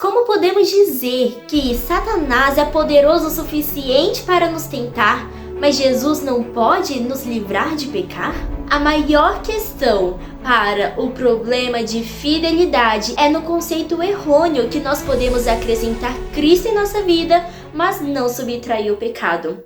Como podemos dizer que Satanás é poderoso o suficiente para nos tentar, mas Jesus não pode nos livrar de pecar? A maior questão para o problema de fidelidade é no conceito errôneo que nós podemos acrescentar Cristo em nossa vida, mas não subtrair o pecado.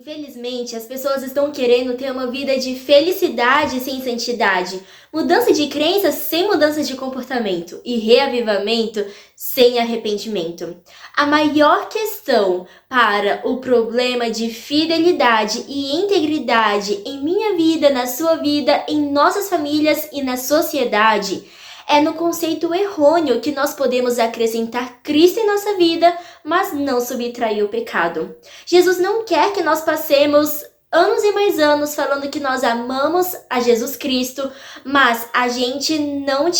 Infelizmente, as pessoas estão querendo ter uma vida de felicidade sem santidade, mudança de crenças sem mudança de comportamento e reavivamento sem arrependimento. A maior questão para o problema de fidelidade e integridade em minha vida, na sua vida, em nossas famílias e na sociedade é no conceito errôneo que nós podemos acrescentar Cristo em nossa vida, mas não subtrair o pecado. Jesus não quer que nós passemos anos e mais anos falando que nós amamos a Jesus Cristo, mas a gente não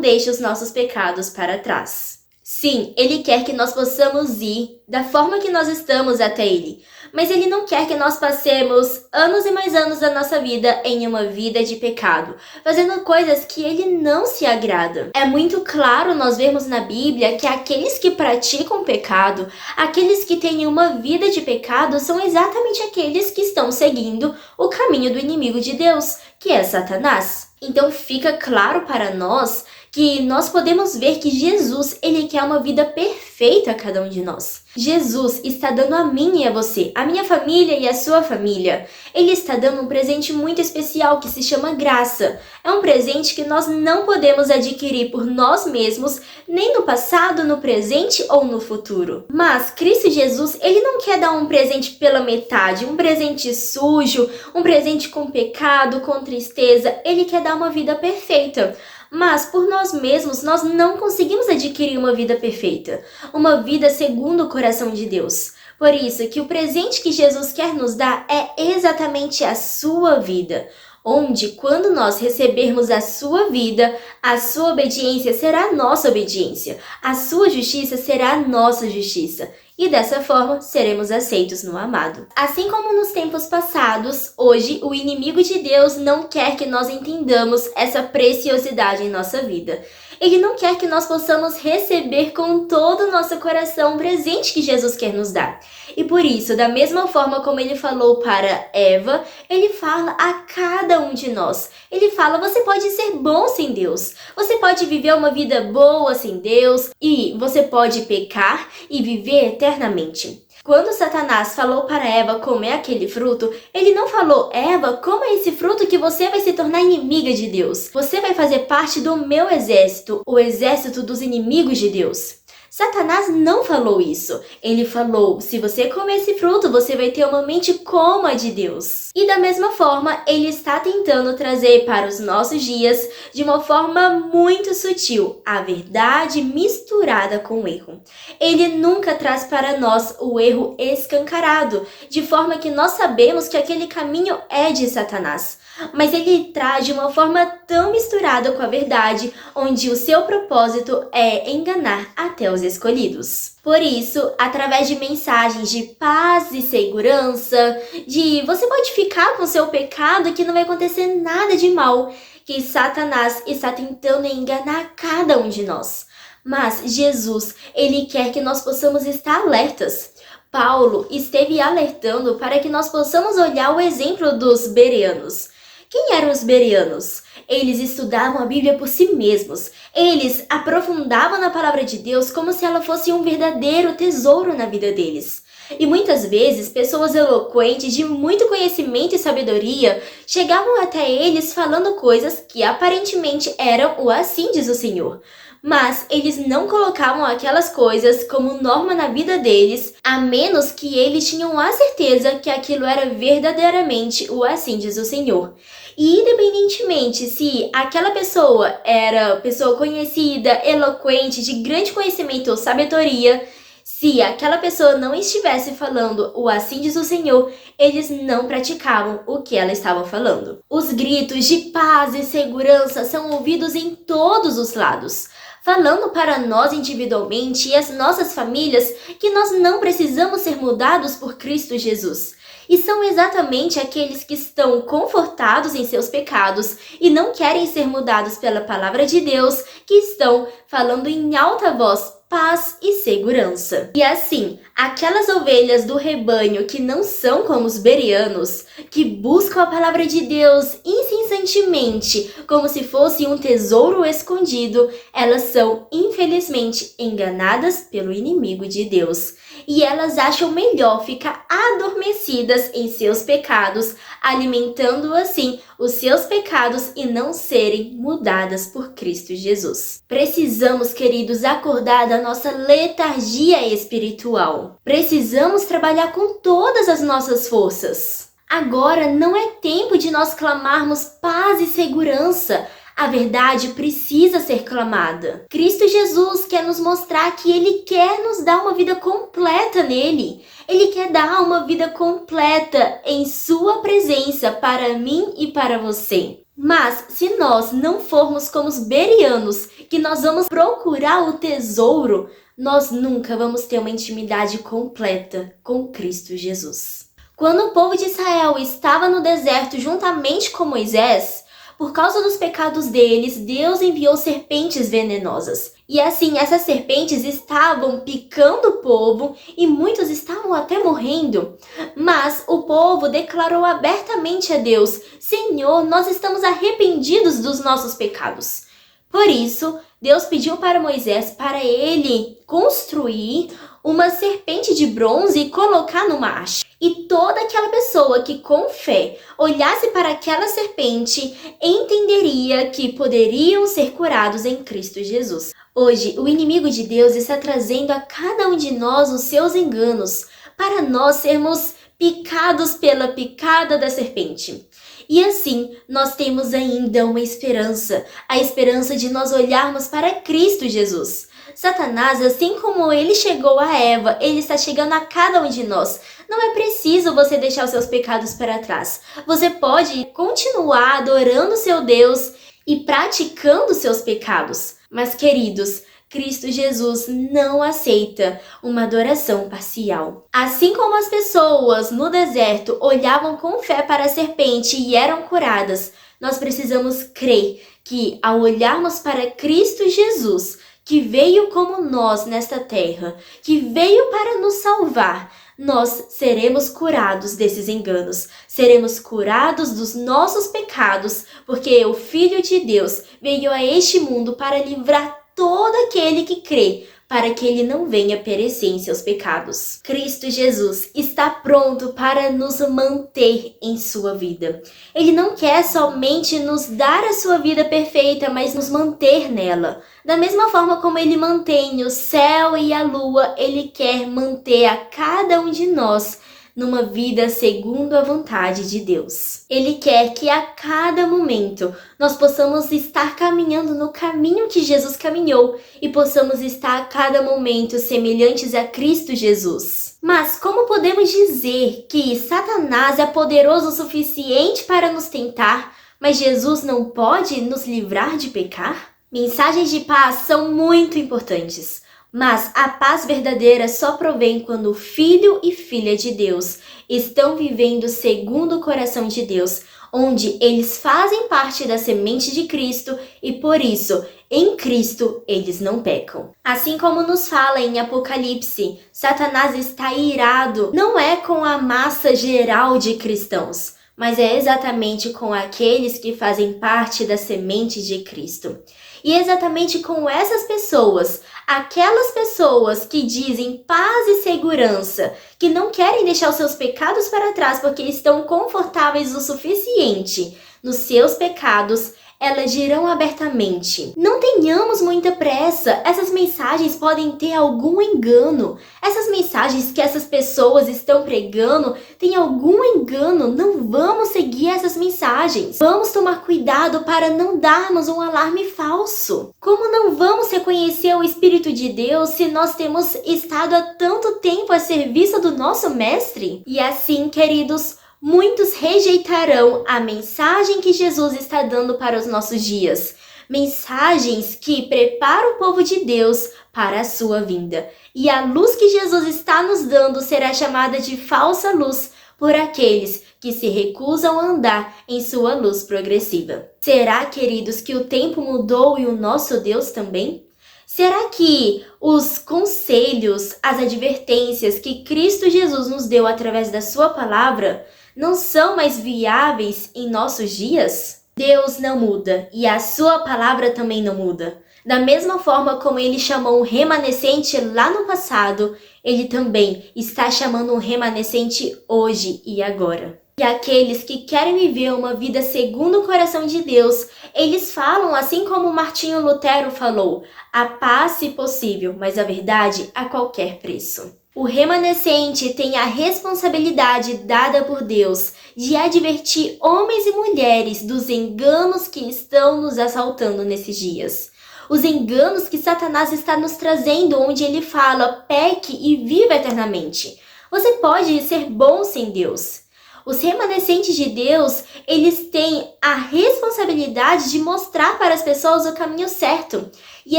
deixa os nossos pecados para trás. Sim, Ele quer que nós possamos ir da forma que nós estamos até Ele, mas Ele não quer que nós passemos anos e mais anos da nossa vida em uma vida de pecado, fazendo coisas que Ele não se agrada. É muito claro nós vermos na Bíblia que aqueles que praticam pecado, aqueles que têm uma vida de pecado, são exatamente aqueles que estão seguindo o caminho do inimigo de Deus, que é Satanás. Então fica claro para nós que nós podemos ver que Jesus, Ele quer uma vida perfeita a cada um de nós. Jesus está dando a mim e a você, a minha família e a sua família. Ele está dando um presente muito especial que se chama graça. É um presente que nós não podemos adquirir por nós mesmos, nem no passado, no presente ou no futuro. Mas Cristo Jesus, Ele não quer dar um presente pela metade, um presente sujo, um presente com pecado, com tristeza. Ele quer dar uma vida perfeita. Mas por nós mesmos, nós não conseguimos adquirir uma vida perfeita, uma vida segundo o coração de Deus. Por isso que o presente que Jesus quer nos dar é exatamente a sua vida, onde quando nós recebermos a sua vida, a sua obediência será a nossa obediência, a sua justiça será a nossa justiça. E dessa forma, seremos aceitos no amado. Assim como nos tempos passados, hoje o inimigo de Deus não quer que nós entendamos essa preciosidade em nossa vida. Ele não quer que nós possamos receber com todo o nosso coração o presente que Jesus quer nos dar. E por isso, da mesma forma como ele falou para Eva, ele fala a cada um de nós. Ele fala, você pode ser bom sem Deus. Você pode viver uma vida boa sem Deus. E você pode pecar e viver eternamente. Quando Satanás falou para Eva comer aquele fruto, ele não falou, Eva, coma esse fruto que você vai se tornar inimiga de Deus. Você vai fazer parte do meu exército, o exército dos inimigos de Deus. Satanás não falou isso. Ele falou, se você comer esse fruto, você vai ter uma mente como a de Deus. E da mesma forma, ele está tentando trazer para os nossos dias, de uma forma muito sutil, a verdade misturada com o erro. Ele nunca traz para nós o erro escancarado, de forma que nós sabemos que aquele caminho é de Satanás. Mas ele traz de uma forma tão misturada com a verdade, onde o seu propósito é enganar até os escolhidos. Por isso, através de mensagens de paz e segurança, de você pode ficar com seu pecado que não vai acontecer nada de mal, que Satanás está tentando enganar cada um de nós. Mas Jesus, ele quer que nós possamos estar alertas. Paulo esteve alertando para que nós possamos olhar o exemplo dos bereanos, Quem eram os bereanos? Eles estudavam a Bíblia por si mesmos. Eles aprofundavam na palavra de Deus como se ela fosse um verdadeiro tesouro na vida deles. E muitas vezes, pessoas eloquentes de muito conhecimento e sabedoria chegavam até eles falando coisas que aparentemente eram o assim diz o Senhor. Mas eles não colocavam aquelas coisas como norma na vida deles, a menos que eles tinham a certeza que aquilo era verdadeiramente o assim diz o Senhor. E independentemente se aquela pessoa era pessoa conhecida, eloquente, de grande conhecimento ou sabedoria, se aquela pessoa não estivesse falando o assim diz o Senhor, eles não praticavam o que ela estava falando. Os gritos de paz e segurança são ouvidos em todos os lados, falando para nós individualmente e as nossas famílias que nós não precisamos ser mudados por Cristo Jesus. E são exatamente aqueles que estão confortados em seus pecados e não querem ser mudados pela palavra de Deus que estão falando em alta voz paz e segurança. E assim, aquelas ovelhas do rebanho que não são como os bereanos, que buscam a palavra de Deus incessantemente, como se fosse um tesouro escondido, elas são infelizmente enganadas pelo inimigo de Deus. E elas acham melhor ficar adormecidas em seus pecados, alimentando assim os seus pecados e não serem mudadas por Cristo Jesus. Precisamos, queridos, acordar da nossa letargia espiritual. Precisamos trabalhar com todas as nossas forças. Agora não é tempo de nós clamarmos paz e segurança. A verdade precisa ser clamada. Cristo Jesus quer nos mostrar que Ele quer nos dar uma vida completa nele. Ele quer dar uma vida completa em sua presença para mim e para você. Mas se nós não formos como os bereanos, que nós vamos procurar o tesouro, nós nunca vamos ter uma intimidade completa com Cristo Jesus. Quando o povo de Israel estava no deserto juntamente com Moisés, por causa dos pecados deles, Deus enviou serpentes venenosas. E assim, essas serpentes estavam picando o povo e muitos estavam até morrendo. Mas o povo declarou abertamente a Deus: Senhor, nós estamos arrependidos dos nossos pecados. Por isso, Deus pediu para Moisés para ele construir uma serpente de bronze e colocar numa haste. E toda aquela pessoa que com fé olhasse para aquela serpente entenderia que poderiam ser curados em Cristo Jesus. Hoje, o inimigo de Deus está trazendo a cada um de nós os seus enganos para nós sermos picados pela picada da serpente. E assim, nós temos ainda uma esperança, a esperança de nós olharmos para Cristo Jesus. Satanás, assim como ele chegou a Eva, ele está chegando a cada um de nós. Não é preciso você deixar os seus pecados para trás. Você pode continuar adorando seu Deus e praticando seus pecados. Mas, queridos, Cristo Jesus não aceita uma adoração parcial. Assim como as pessoas no deserto olhavam com fé para a serpente e eram curadas, nós precisamos crer que ao olharmos para Cristo Jesus, que veio como nós nesta terra, que veio para nos salvar, nós seremos curados desses enganos, seremos curados dos nossos pecados, porque o Filho de Deus veio a este mundo para livrar todo aquele que crê, para que ele não venha perecer em seus pecados. Cristo Jesus está pronto para nos manter em sua vida. Ele não quer somente nos dar a sua vida perfeita, mas nos manter nela. Da mesma forma como ele mantém o céu e a lua, ele quer manter a cada um de nós numa vida segundo a vontade de Deus. Ele quer que a cada momento nós possamos estar caminhando no caminho que Jesus caminhou e possamos estar a cada momento semelhantes a Cristo Jesus. Mas como podemos dizer que Satanás é poderoso o suficiente para nos tentar, mas Jesus não pode nos livrar de pecar? Mensagens de paz são muito importantes. Mas a paz verdadeira só provém quando o filho e filha de Deus estão vivendo segundo o coração de Deus, onde eles fazem parte da semente de Cristo e por isso, em Cristo, eles não pecam. Assim como nos fala em Apocalipse, Satanás está irado, não é com a massa geral de cristãos, mas é exatamente com aqueles que fazem parte da semente de Cristo. E é exatamente com essas pessoas, aquelas pessoas que dizem paz e segurança, que não querem deixar os seus pecados para trás porque estão confortáveis o suficiente nos seus pecados, elas dirão abertamente: não tenhamos muita pressa, essas mensagens podem ter algum engano. Essas mensagens que essas pessoas estão pregando têm algum engano, não vamos seguir essas mensagens. Vamos tomar cuidado para não darmos um alarme falso. Como não vamos reconhecer o Espírito de Deus se nós temos estado há tanto tempo a serviço do nosso Mestre? E assim, queridos, muitos rejeitarão a mensagem que Jesus está dando para os nossos dias. Mensagens que preparam o povo de Deus para a sua vinda. E a luz que Jesus está nos dando será chamada de falsa luz por aqueles que se recusam a andar em sua luz progressiva. Será, queridos, que o tempo mudou e o nosso Deus também? Será que os conselhos, as advertências que Cristo Jesus nos deu através da sua palavra não são mais viáveis em nossos dias? Deus não muda e a sua palavra também não muda. Da mesma forma como ele chamou um remanescente lá no passado, ele também está chamando um remanescente hoje e agora. E aqueles que querem viver uma vida segundo o coração de Deus, eles falam, assim como Martinho Lutero falou, a paz se possível, mas a verdade a qualquer preço. O remanescente tem a responsabilidade dada por Deus de advertir homens e mulheres dos enganos que estão nos assaltando nesses dias. Os enganos que Satanás está nos trazendo, onde ele fala, peque e viva eternamente. Você pode ser bom sem Deus. Os remanescentes de Deus, eles têm a responsabilidade de mostrar para as pessoas o caminho certo. E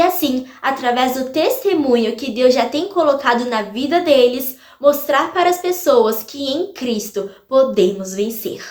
assim, através do testemunho que Deus já tem colocado na vida deles, mostrar para as pessoas que em Cristo podemos vencer.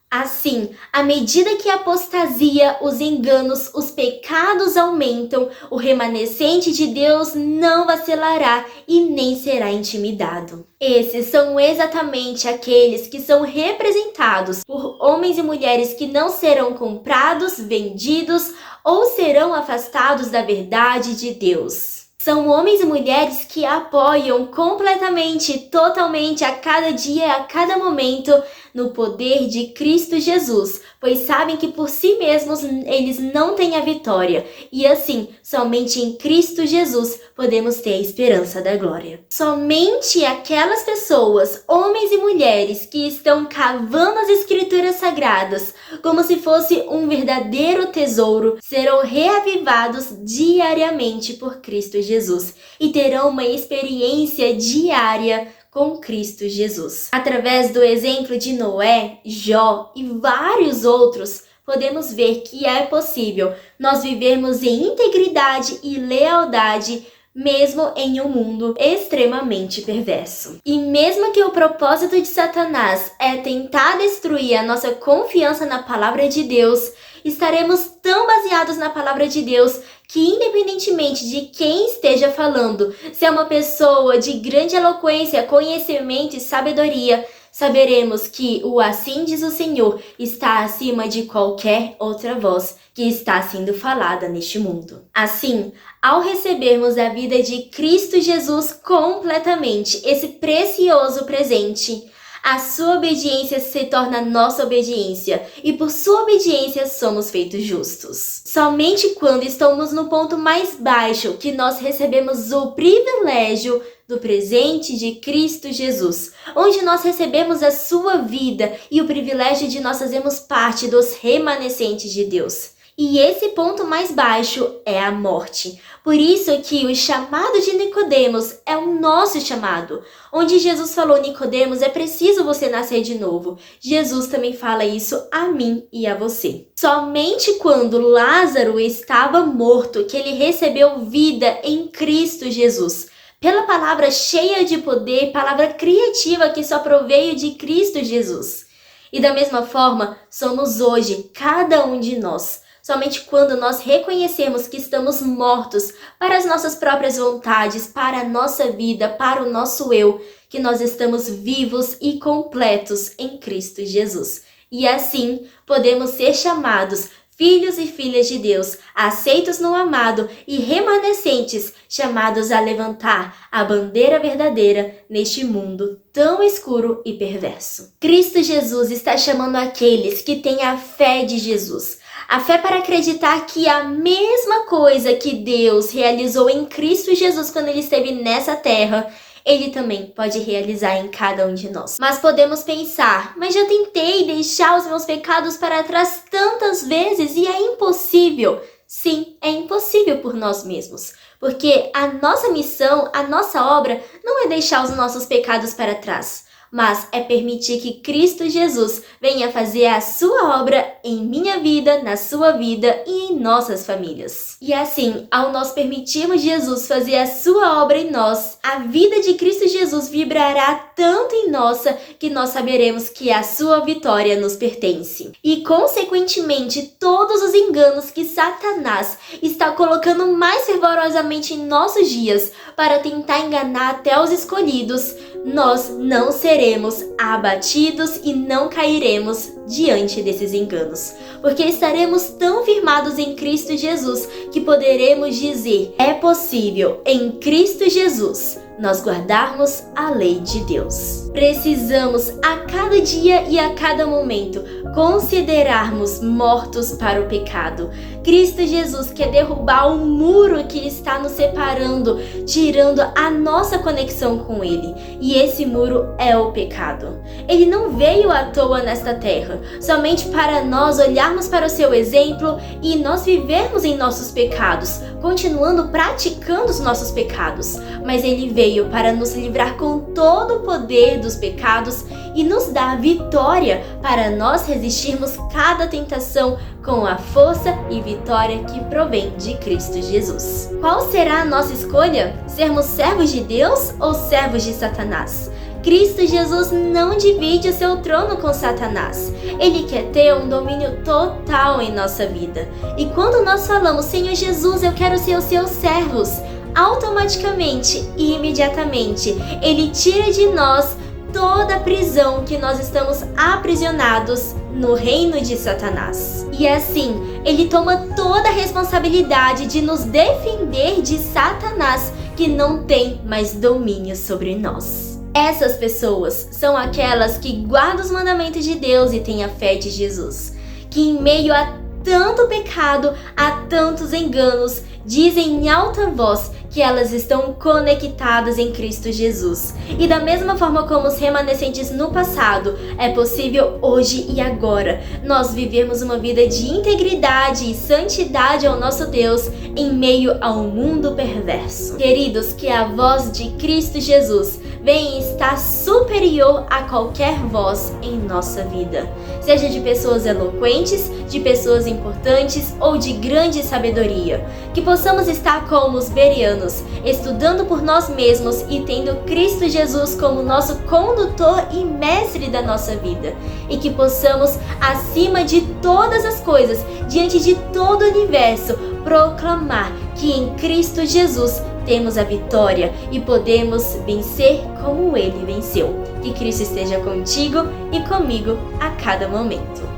Assim, à medida que a apostasia, os enganos, os pecados aumentam, o remanescente de Deus não vacilará e nem será intimidado. Esses são exatamente aqueles que são representados por homens e mulheres que não serão comprados, vendidos ou serão afastados da verdade de Deus. São homens e mulheres que apoiam completamente, totalmente, a cada dia, a cada momento, no poder de Cristo Jesus, pois sabem que por si mesmos eles não têm a vitória, e assim, somente em Cristo Jesus podemos ter a esperança da glória. Somente aquelas pessoas, homens e mulheres, que estão cavando as Escrituras Sagradas como se fosse um verdadeiro tesouro, serão reavivados diariamente por Cristo Jesus e terão uma experiência diária com Cristo Jesus. Através do exemplo de Noé, Jó e vários outros, podemos ver que é possível nós vivermos em integridade e lealdade mesmo em um mundo extremamente perverso. E mesmo que o propósito de Satanás é tentar destruir a nossa confiança na palavra de Deus, estaremos tão baseados na palavra de Deus que, independentemente de quem esteja falando, se é uma pessoa de grande eloquência, conhecimento e sabedoria, saberemos que o assim diz o Senhor está acima de qualquer outra voz que está sendo falada neste mundo. Assim, ao recebermos a vida de Cristo Jesus completamente, esse precioso presente, a sua obediência se torna nossa obediência e por sua obediência somos feitos justos. Somente quando estamos no ponto mais baixo que nós recebemos o privilégio do presente de Cristo Jesus, onde nós recebemos a sua vida e o privilégio de nós fazermos parte dos remanescentes de Deus. E esse ponto mais baixo é a morte. Por isso que o chamado de Nicodemos é o nosso chamado. Onde Jesus falou, Nicodemos, é preciso você nascer de novo. Jesus também fala isso a mim e a você. Somente quando Lázaro estava morto que ele recebeu vida em Cristo Jesus. Pela palavra cheia de poder, palavra criativa que só proveio de Cristo Jesus. E da mesma forma, somos hoje, cada um de nós. Somente quando nós reconhecermos que estamos mortos para as nossas próprias vontades, para a nossa vida, para o nosso eu, que nós estamos vivos e completos em Cristo Jesus. E assim podemos ser chamados filhos e filhas de Deus, aceitos no amado e remanescentes, chamados a levantar a bandeira verdadeira neste mundo tão escuro e perverso. Cristo Jesus está chamando aqueles que têm a fé de Jesus. A fé para acreditar que a mesma coisa que Deus realizou em Cristo Jesus quando ele esteve nessa terra, ele também pode realizar em cada um de nós. Mas podemos pensar, mas já tentei deixar os meus pecados para trás tantas vezes e é impossível. Sim, é impossível por nós mesmos, porque a nossa missão, a nossa obra não é deixar os nossos pecados para trás, mas é permitir que Cristo Jesus venha fazer a sua obra em minha vida, na sua vida e em nossas famílias. E assim, ao nós permitirmos Jesus fazer a sua obra em nós, a vida de Cristo Jesus vibrará tanto em nossa que nós saberemos que a sua vitória nos pertence. E consequentemente, todos os enganos que Satanás está colocando mais fervorosamente em nossos dias para tentar enganar até os escolhidos, nós não seremos abatidos e não cairemos diante desses enganos, porque estaremos tão firmados em Cristo Jesus que poderemos dizer: é possível em Cristo Jesus nós guardarmos a lei de Deus. Precisamos a cada dia e a cada momento considerarmos mortos para o pecado. Cristo Jesus quer derrubar o muro que está nos separando, tirando a nossa conexão com Ele. E esse muro é o pecado. Ele não veio à toa nesta terra, somente para nós olharmos para o seu exemplo e nós vivermos em nossos pecados, continuando praticando os nossos pecados. Mas Ele veio para nos livrar com todo o poder dos pecados e nos dar vitória para nós resistirmos cada tentação com a força e vitória que provém de Cristo Jesus. Qual será a nossa escolha? Sermos servos de Deus ou servos de Satanás? Cristo Jesus não divide o seu trono com Satanás. Ele quer ter um domínio total em nossa vida. E quando nós falamos: Senhor Jesus, eu quero ser os seus servos, automaticamente e imediatamente Ele tira de nós toda a prisão que nós estamos aprisionados no reino de Satanás. E assim, Ele toma toda a responsabilidade de nos defender de Satanás, que não tem mais domínio sobre nós. Essas pessoas são aquelas que guardam os mandamentos de Deus e têm a fé de Jesus, que em meio a tanto pecado, a tantos enganos, dizem em alta voz que elas estão conectadas em Cristo Jesus. E da mesma forma como os remanescentes no passado, é possível hoje e agora nós vivermos uma vida de integridade e santidade ao nosso Deus em meio a um mundo perverso. Queridos, que a voz de Cristo Jesus venha estar superior a qualquer voz em nossa vida, seja de pessoas eloquentes, de pessoas importantes ou de grande sabedoria. Que possamos estar como os bereanos, estudando por nós mesmos e tendo Cristo Jesus como nosso condutor e mestre da nossa vida. E que possamos, acima de todas as coisas, diante de todo o universo, proclamar que em Cristo Jesus temos a vitória e podemos vencer como Ele venceu. Que Cristo esteja contigo e comigo a cada momento.